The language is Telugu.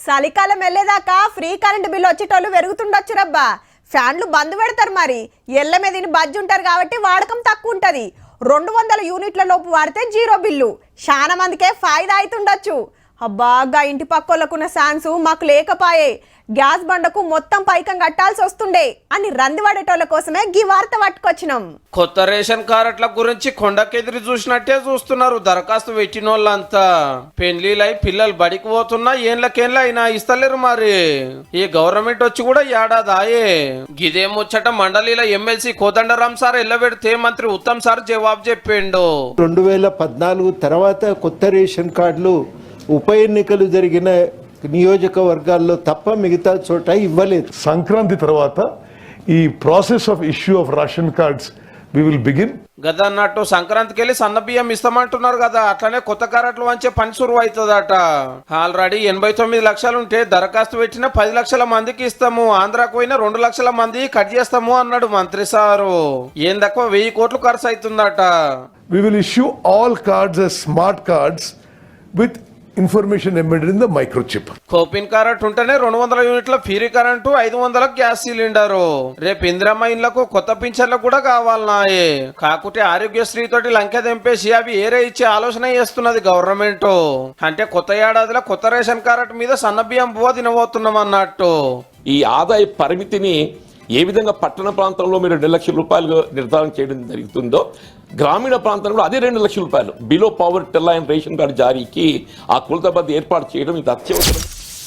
చలికాలం వెళ్ళేదాకా ఫ్రీ కరెంట్ బిల్లు వచ్చేటోళ్ళు పెరుగుతుండొచ్చు రబ్బా. ఫ్యాన్లు బంద్ పెడతారు, మరి ఎల్ల మీద బజ్జి ఉంటారు కాబట్టి వాడకం తక్కువ ఉంటది. 200 యూనిట్ల లోపు వాడితే జీరో బిల్లు. చాలా మందికే ఫాయిదా అవుతుండొచ్చు. అబ్బాగా ఇంటి పక్కోళ్ళకున్న ఛాన్స్ మాకు లేకపాయే, గ్యాస్ బండకు మొత్తం పైకం కట్టాల్సి వస్తుండే అని రంది పడేటోళ్ళ కోసమే గీ వార్త పట్టుకొచ్చినాం. కొత్త రేషన్ కార్డుల గురించి కొండకెదిరి చూసినట్టే చూస్తున్నారు దరఖాస్తు పెట్టిన వాళ్ళంతా. పెళ్లిలై పిల్లలు బడికి పోతున్నా ఏళ్ళకేళ్ళ అయినా ఇస్తలేరు. మరి ఈ గవర్నమెంట్ వచ్చి కూడా ఏడాదాయే. గిదే ముచ్చట మండలిల ఎమ్మెల్సీ కోదండరాం సార్ ఎల్లబెడితే మంత్రి ఉత్తమ్ సార్ జవాబు చెప్పిండు. 2014 తర్వాత కొత్త రేషన్ కార్డులు ఉప ఎన్నికలు జరిగిన నియోజకవర్గాల్లో తప్ప మిగతా చోట ఇవ్వలేదు. సంక్రాంతి తర్వాత ఈ process of issue of ration cards we will begin. గదా అన్నట్టు సంక్రాంతికి వెళ్ళి సన్న బియ్యం ఇస్తామంటున్నారు కదా, అట్లనే కొత్త కార్డులు వంచే పని సురువు అవుతుందట. ఆల్రెడీ 89 లక్షలుంటే దరఖాస్తు పెట్టిన 10 లక్షల మందికి ఇస్తాము, ఆంధ్రాకు పోయిన 2 లక్షల మంది కట్ చేస్తాము అన్నాడు మంత్రి సారు. ఏం తక్కువ 1000 కోట్లు ఖర్చు అవుతుందట. We will issue all cards as smart cards with information embedded in the microchip. కోపిన్ కరెంట్ ఉంటేనే 200 యూనిట్ల ఫ్రీ కరెంటు, 500 గ్యాస్ సిలిండరు. రేపు ఇందిరమ్మ ఇళ్లకు కొత్త పింఛన్లకు కూడా కావాలన్నాయే. కాకుంటే ఆరోగ్యశ్రీ తోటి లంకె తెంపేసి అవి ఏరే ఇచ్చే ఆలోచన చేస్తున్నది గవర్నమెంట్. అంటే కొత్త ఏడాదిలో కొత్త రేషన్ కార్డు మీద సన్న బియ్యం బువ్వ తినబోతున్నాం అన్నట్టు. ఈ ఆదాయ పరిమితిని ఏ విధంగా పట్టణ ప్రాంతంలో మీరు 2 లక్షల రూపాయలు నిర్ధారణ చేయడం జరుగుతుందో, గ్రామీణ ప్రాంతంలో అదే 2 లక్షల రూపాయలు below poverty line ration card జారీకి ఆ కొలతబద్ద ఏర్పాటు చేయడం ఇది అత్యవసరం.